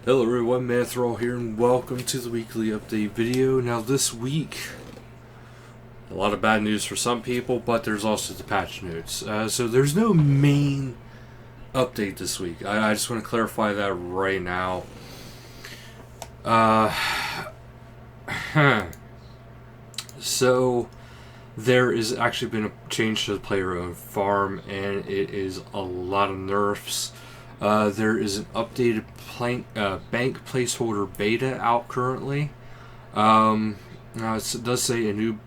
Hello everyone, Manthral here, and welcome to the weekly update video. Now this week, a lot of bad news for some people, but there's also the patch notes. So there's no main update this week. I just want to clarify that right now. So there is actually been a change to the player-owned farm, and it is a lot of nerfs. There is an updated bank placeholder beta out currently. Now it does say a new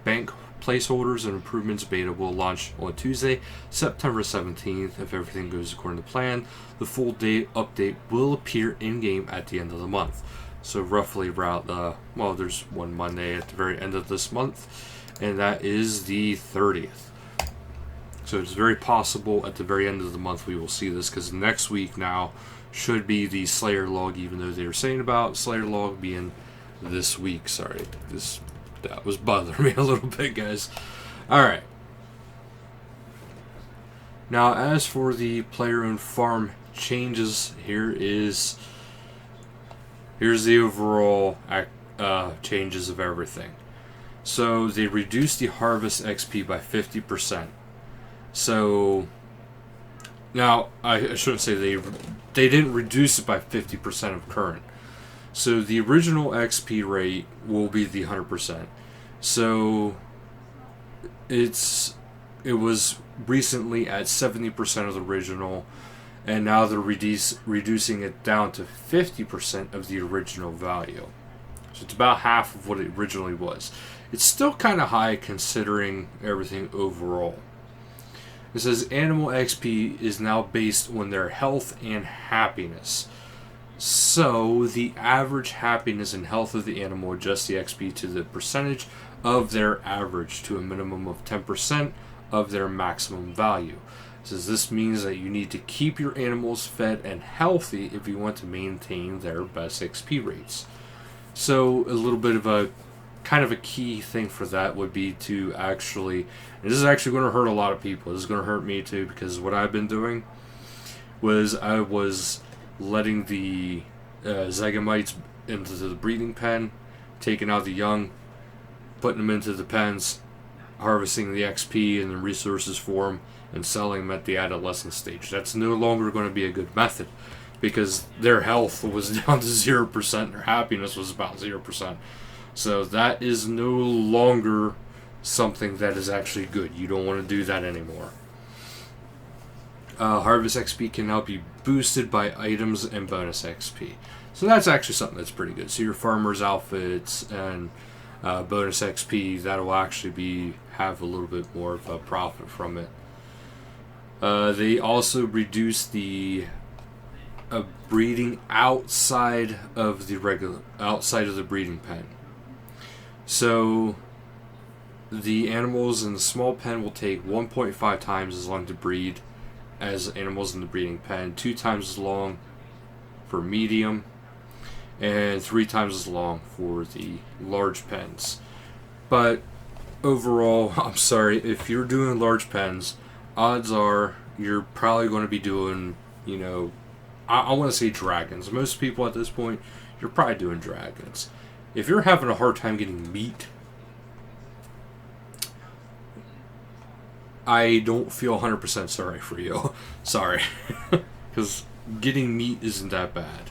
bank placeholders and improvements beta will launch on Tuesday, September 17th, if everything goes according to plan. The full day update will appear in-game at the end of the month. So roughly around, there's one Monday at the very end of this month, and that is the 30th. So it's very possible at the very end of the month we will see this, because next week now should be the Slayer log, even though they were saying about Slayer log being this week. Sorry, that was bothering me a little bit, guys. Alright. Now, as for the player-owned farm changes, here's the overall changes of everything. So they reduced the harvest XP by 50%. So now I shouldn't say they didn't reduce it by 50% of current. So the original XP rate will be the 100%. So it was recently at 70% of the original, and now they're reducing it down to 50% of the original value. So it's about half of what it originally was. It's still kind of high considering everything overall. It says animal XP is now based on their health and happiness. So the average happiness and health of the animal adjusts the XP to the percentage of their average to a minimum of 10% of their maximum value. It says this means that you need to keep your animals fed and healthy if you want to maintain their best XP rates. So a little bit of a kind of a key thing for that would be to actually, and this is actually going to hurt a lot of people. This is going to hurt me too, because what I've been doing was I was letting the zygomites into the breeding pen, taking out the young, putting them into the pens, harvesting the XP and the resources for them, and selling them at the adolescent stage. That's no longer going to be a good method, because their health was down to 0%, their happiness was about 0%. So that is no longer something that is actually good. You don't want to do that anymore. Harvest XP can now be boosted by items and bonus XP. So that's actually something that's pretty good. So your farmer's outfits and bonus XP, that'll actually have a little bit more of a profit from it. They also reduce the breeding outside of the breeding pen. So the animals in the small pen will take 1.5 times as long to breed as animals in the breeding pen, 2 times as long for medium, and 3 times as long for the large pens. But overall, I'm sorry, if you're doing large pens, odds are you're probably going to be doing, I want to say dragons. Most people at this point, you're probably doing dragons. If you're having a hard time getting meat, I don't feel 100% sorry for you. Sorry. Because getting meat isn't that bad.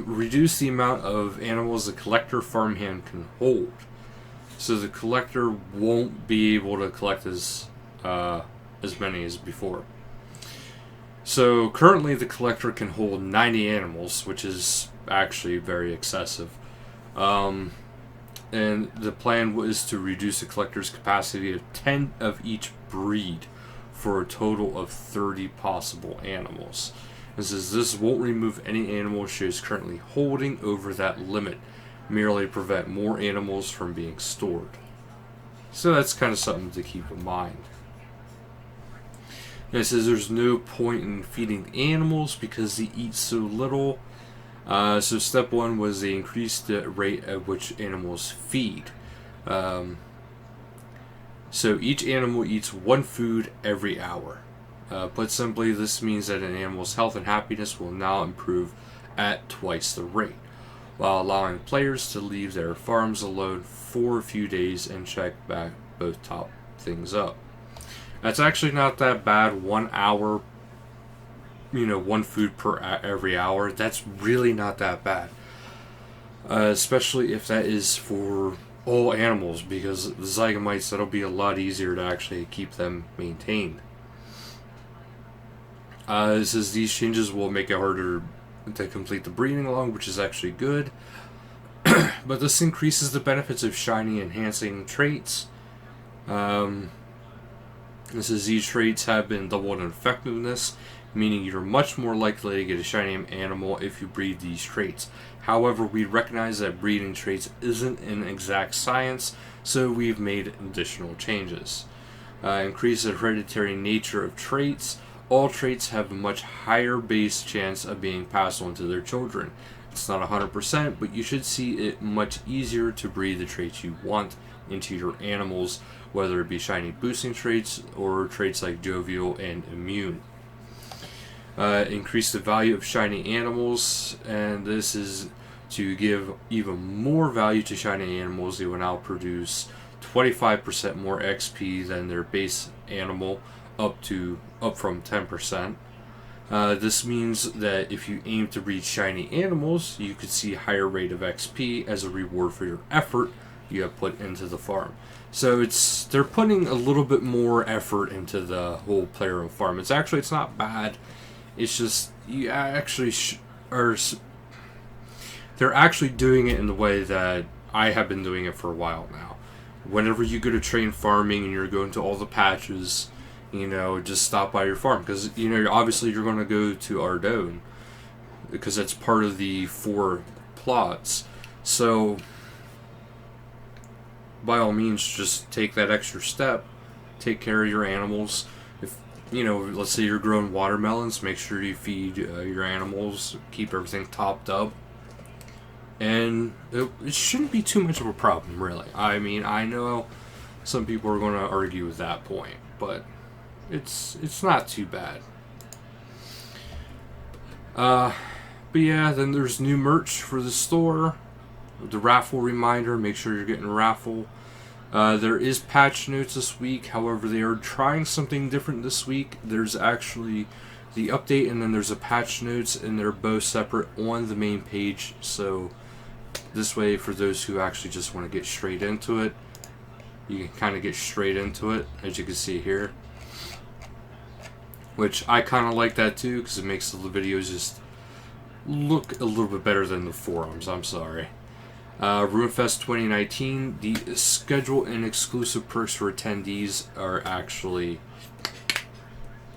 Reduce the amount of animals the collector farmhand can hold. So the collector won't be able to collect as many as before. So currently the collector can hold 90 animals, which is actually very excessive. And the plan was to reduce the collector's capacity to 10 of each breed for a total of 30 possible animals. It says this won't remove any animal she is currently holding over that limit, merely prevent more animals from being stored. So that's kind of something to keep in mind. And it says there's no point in feeding the animals because they eat so little. So step 1 was they increased the rate at which animals feed. So each animal eats 1 food every hour. Put simply, this means that an animal's health and happiness will now improve at twice the rate, while allowing players to leave their farms alone for a few days and check back both top things up. That's actually not that bad. 1 hour, one food per every hour. That's really not that bad. Especially if that is for all animals, because the zygomites, that'll be a lot easier to actually keep them maintained. It says these changes will make it harder to complete the breeding log, which is actually good. But this increases the benefits of shiny enhancing traits. This says these traits have been doubled in effectiveness, meaning you're much more likely to get a shiny animal if you breed these traits. However, we recognize that breeding traits isn't an exact science, so we've made additional changes. Increase the hereditary nature of traits. All traits have a much higher base chance of being passed on to their children. It's not 100%, but you should see it much easier to breed the traits you want into your animals, whether it be shiny boosting traits or traits like jovial and immune. Increase the value of shiny animals, and this is to give even more value to shiny animals. They will now produce 25% more XP than their base animal, up from 10%. This means that if you aim to breed shiny animals, you could see a higher rate of XP as a reward for your effort you have put into the farm. So they're putting a little bit more effort into the whole player-owned farm. It's not bad. It's just you actually they're actually doing it in the way that I have been doing it for a while now. Whenever you go to train farming and you're going to all the patches, just stop by your farm, because obviously you're going to go to Ardone because that's part of the 4 plots. So by all means, just take that extra step, take care of your animals. If let's say you're growing watermelons, make sure you feed your animals, keep everything topped up, and it shouldn't be too much of a problem, really. I mean, I know some people are going to argue with that point, but it's not too bad. But yeah, then there's new merch for the store. The raffle reminder, make sure you're getting a raffle. There is patch notes this week. However, they are trying something different this week. There's actually the update, and then there's a patch notes, and they're both separate on the main page. So this way, for those who actually just want to get straight into it, you can kind of get straight into it, as you can see here. Which I kind of like that too, because it makes the videos just look a little bit better than the forums. I'm sorry. RuneFest 2019, the schedule and exclusive perks for attendees are actually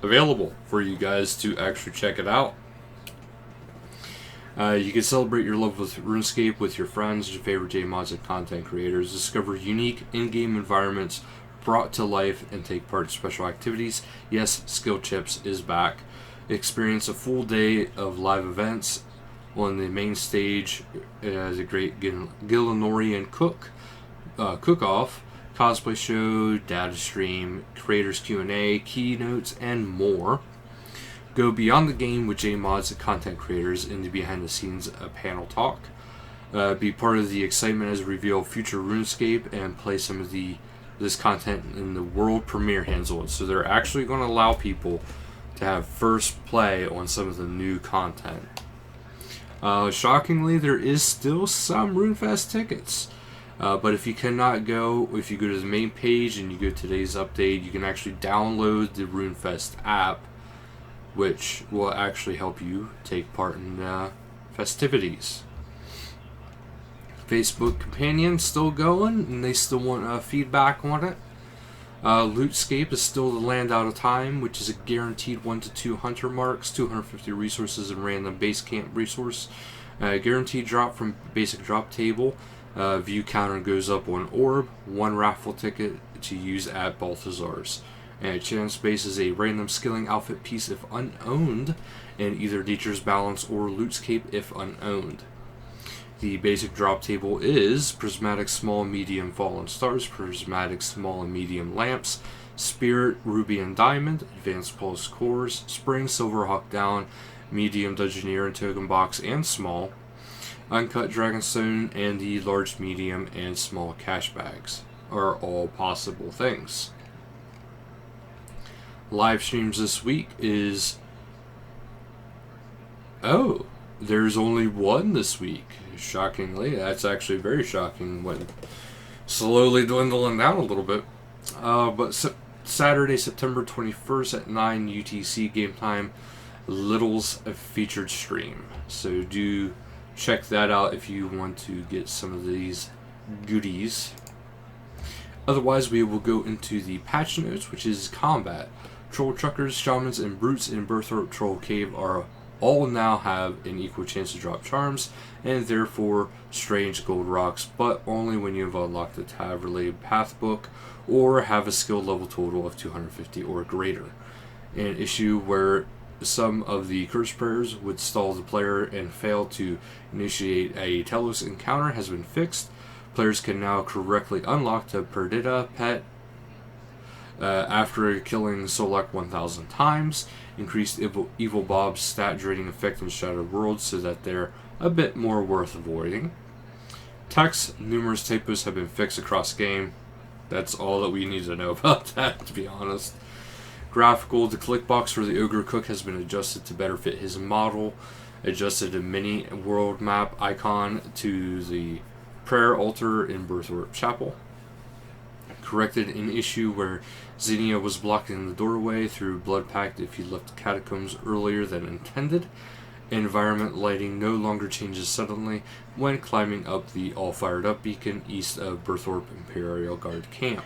available for you guys to actually check it out. You can celebrate your love with RuneScape with your friends, your favorite JMods and content creators. Discover unique in-game environments brought to life and take part in special activities. Yes, Skill Chips is back. Experience a full day of live events on the main stage. The great Gillenorian cook-off, cosplay show, data stream, creators Q&A, keynotes, and more. Go beyond the game with JMods and content creators in the behind-the-scenes panel talk. Be part of the excitement as we reveal future RuneScape and play some of this content in the world premiere hands-on. So they're actually going to allow people to have first play on some of the new content. Shockingly, there is still some RuneFest tickets. But if you cannot go, if you go to the main page and you go to today's update, you can actually download the RuneFest app, which will actually help you take part in festivities. Facebook Companion still going, and they still want feedback on it. Lootscape is still the land out of time, which is a guaranteed 1 to 2 hunter marks, 250 resources and random base camp resource. Guaranteed drop from basic drop table. View counter goes up on orb. 1 raffle ticket to use at Balthazar's. And chance base is a random skilling outfit piece if unowned, and either Nature's Balance or Lootscape if unowned. The basic drop table is prismatic small, medium, fallen stars, prismatic small and medium lamps, Spirit, Ruby and Diamond, Advanced Pulse Cores, Spring, Silver Hawk Down, Medium Dungeoneer and Token Box and Small, Uncut Dragonstone, and the large, medium, and small cash bags are all possible things. Live streams this week is... Oh, there's only one this week. Shockingly, that's actually very shocking. When slowly dwindling down a little bit. But Saturday, September 21st at 9 UTC game time, Little's featured stream. So do check that out if you want to get some of these goodies. Otherwise, we will go into the patch notes, which is combat. Troll Truckers, Shamans, and Brutes in Berthorpe Troll Cave are all now have an equal chance to drop charms, and therefore strange gold rocks, but only when you have unlocked the Taverley Path Book or have a skill level total of 250 or greater. An issue where some of the curse prayers would stall the player and fail to initiate a Telos encounter has been fixed. Players can now correctly unlock the Perdita pet after killing Solak 1000 times. Increased Evil Bob's stat draining effect in Shattered Worlds so that they're a bit more worth avoiding. Text, numerous typos have been fixed across game. That's all that we need to know about that, to be honest. Graphical, the click box for the Ogre Cook has been adjusted to better fit his model. Adjusted a mini world map icon to the prayer altar in Berthorpe Chapel. Corrected an issue where Xenia was blocking the doorway through Blood Pact if you left the catacombs earlier than intended. Environment lighting no longer changes suddenly when climbing up the all-fired-up beacon east of Berthorpe Imperial Guard camp.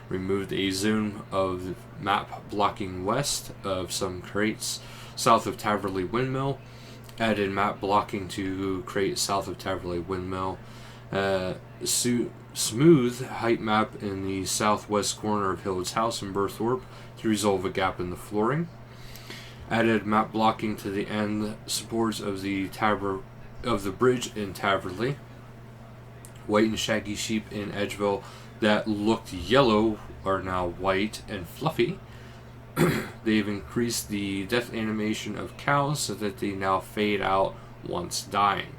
Removed a zone of map blocking west of some crates south of Taverley Windmill. Added map blocking to crate south of Taverley Windmill. Smooth height map in the southwest corner of Hillard's house in Berthorpe to resolve a gap in the flooring. Added map blocking to the end supports of the bridge in Taverley. White and shaggy sheep in Edgeville that looked yellow are now white and fluffy. They've increased the death animation of cows so that they now fade out once dying.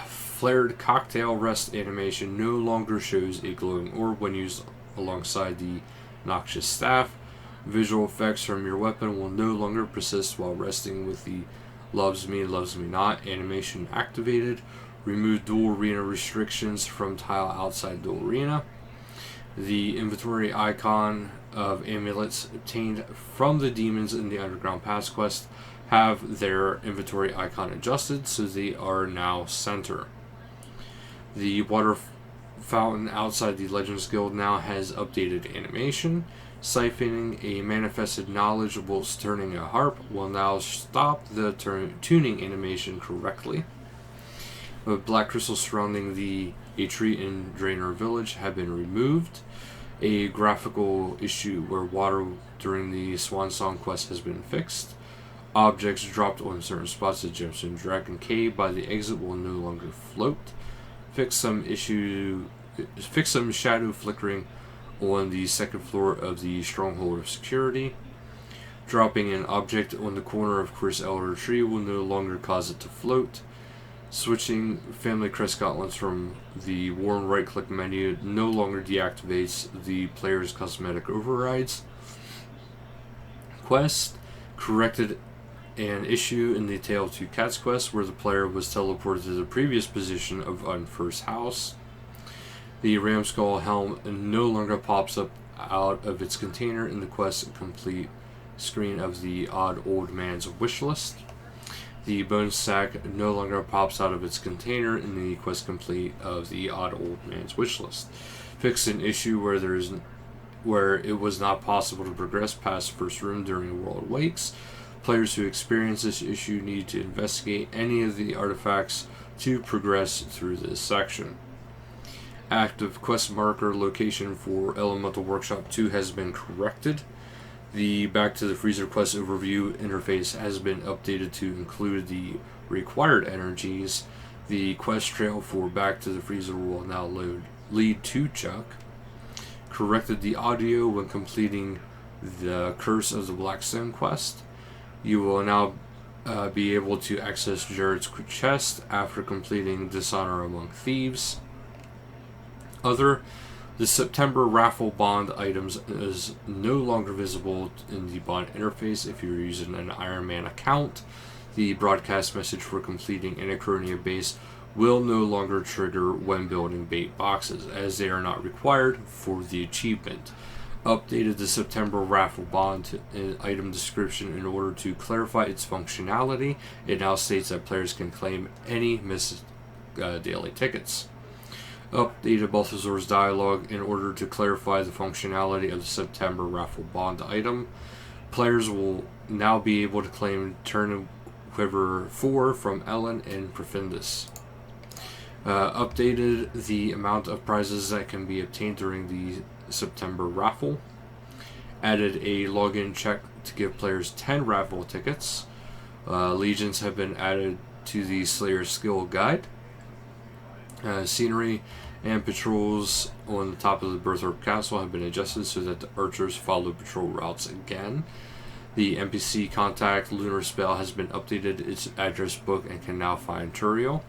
Flared cocktail rest animation no longer shows a glowing orb when used alongside the noxious staff. Visual effects from your weapon will no longer persist while resting with the loves me not animation activated. Remove dual arena restrictions from tile outside dual arena. The inventory icon of amulets obtained from the demons in the Underground Pass quest have their inventory icon adjusted so they are now center. The water fountain outside the Legends Guild now has updated animation. Siphoning a manifested knowledge whilst turning a harp will now stop the tuning animation correctly. Black crystals surrounding the tree in Draenor Village have been removed. A graphical issue where water during the Swan Song quest has been fixed. Objects dropped on certain spots at Gemstone Dragon Cave by the exit will no longer float. Fix some shadow flickering on the second floor of the Stronghold of Security. Dropping an object on the corner of Chris Elder Tree will no longer cause it to float. Switching Family Crest gauntlets from the worn right-click menu no longer deactivates the player's cosmetic overrides. Quest corrected an issue in the Tale of Two Cats quest where the player was teleported to the previous position of Unfirst House. The Ramskull helm no longer pops up out of its container in the quest complete screen of the Odd Old Man's wish list. The bone sack no longer pops out of its container in the quest complete of the Odd Old Man's wish list. Fixed an issue where it was not possible to progress past first room during World Wakes. Players who experience this issue need to investigate any of the artifacts to progress through this section. Active quest marker location for Elemental Workshop 2 has been corrected. The Back to the Freezer quest overview interface has been updated to include the required energies. The quest trail for Back to the Freezer will now lead to Chuck. corrected the audio when completing the Curse of the Blackstone quest. You will now be able to access Jared's chest after completing Dishonor Among Thieves. The September raffle bond items is no longer visible in the bond interface if you're using an Iron Man account. The broadcast message for completing Anachronia base will no longer trigger when building bait boxes, as they are not required for the achievement. Updated the September raffle bond item description in order to clarify its functionality. It now states that players can claim any missed daily tickets. Updated Balthazar's dialogue in order to clarify the functionality of the September raffle bond item. Players will now be able to claim Turn Quiver 4 from Ellen and Profundus. Updated the amount of prizes that can be obtained during the September raffle. Added a login check to give players 10 raffle tickets. Legions have been added to the Slayer skill guide. Scenery and patrols on the top of the Berthorpe Castle have been adjusted so that the archers follow patrol routes again. The NPC contact Lunar Spell has been updated its address book and can now find Turiel.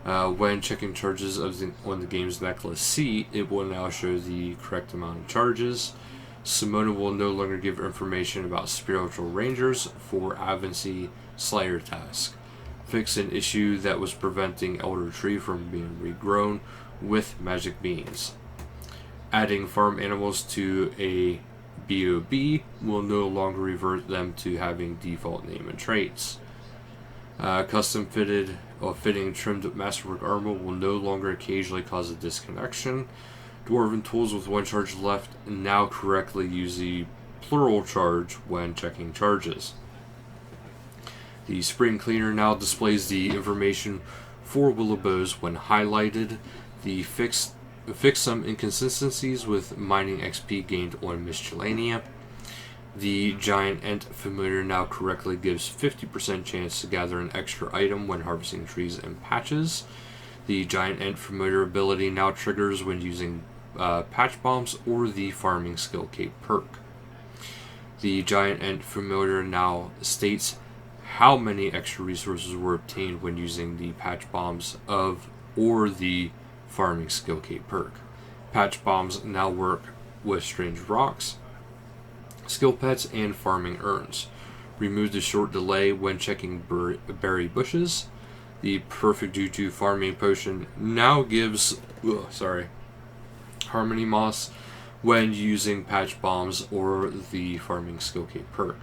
When checking charges on the game's necklace C, it will now show the correct amount of charges. Simona will no longer give information about spiritual rangers for Avancy Slayer task. Fix an issue that was preventing Elder Tree from being regrown with magic beans. Adding farm animals to a BOB will no longer revert them to having default name and traits. Custom fitted or fitting trimmed masterwork armor will no longer occasionally cause a disconnection. Dwarven tools with one charge left now correctly use the plural charge when checking charges. The spring cleaner now displays the information for Willowbows when highlighted. The fix some inconsistencies with mining XP gained on Miscellanea. The Giant Ent familiar now correctly gives 50% chance to gather an extra item when harvesting trees and patches. The Giant Ent familiar ability now triggers when using patch bombs or the farming skill cape perk. The Giant Ent familiar now states how many extra resources were obtained when using the patch bombs or the farming skill cape perk. Patch bombs now work with strange rocks, skill pets, and farming urns. Remove the short delay when checking berry bushes. The Perfect Juju farming potion now gives Harmony Moss when using patch bombs or the farming skill cape perk.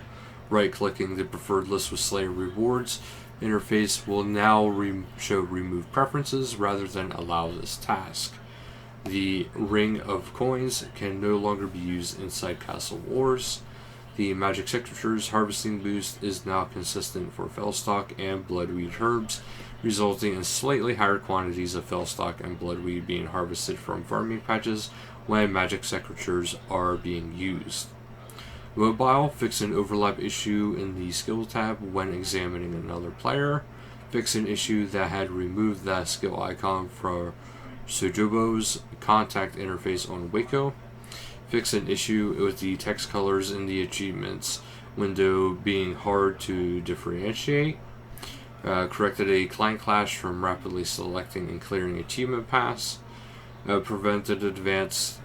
Right-clicking the preferred list with Slayer rewards interface will now show remove preferences rather than allow this task. The Ring of Coins can no longer be used inside Castle Wars. The Magic Secretary's harvesting boost is now consistent for Fellstock and Bloodweed herbs, resulting in slightly higher quantities of Fellstock and Bloodweed being harvested from farming patches when Magic Secretaries are being used. Mobile, fix an overlap issue in the skill tab when examining another player. Fix an issue that had removed that skill icon from Sojobo's contact interface on Waco. Fix an issue with the text colors in the achievements window being hard to differentiate. Corrected a client clash from rapidly selecting and clearing achievement paths. Prevented advancing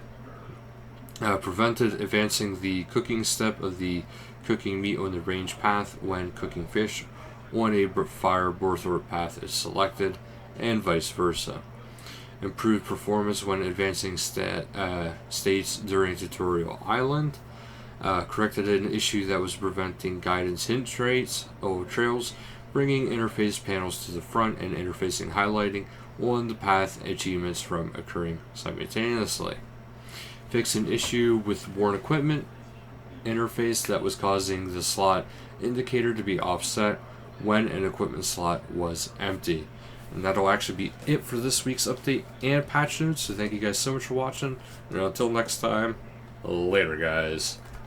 the cooking step of the cooking meat on the range path when cooking fish on a fire Borthorpe path is selected, and vice versa. Improved performance when advancing states during Tutorial Island. Corrected an issue that was preventing guidance hint trails, bringing interface panels to the front and interfacing highlighting on the path achievements from occurring simultaneously. Fix an issue with worn equipment interface that was causing the slot indicator to be offset when an equipment slot was empty. And that'll actually be it for this week's update and patch notes. So thank you guys so much for watching. And until next time, later guys.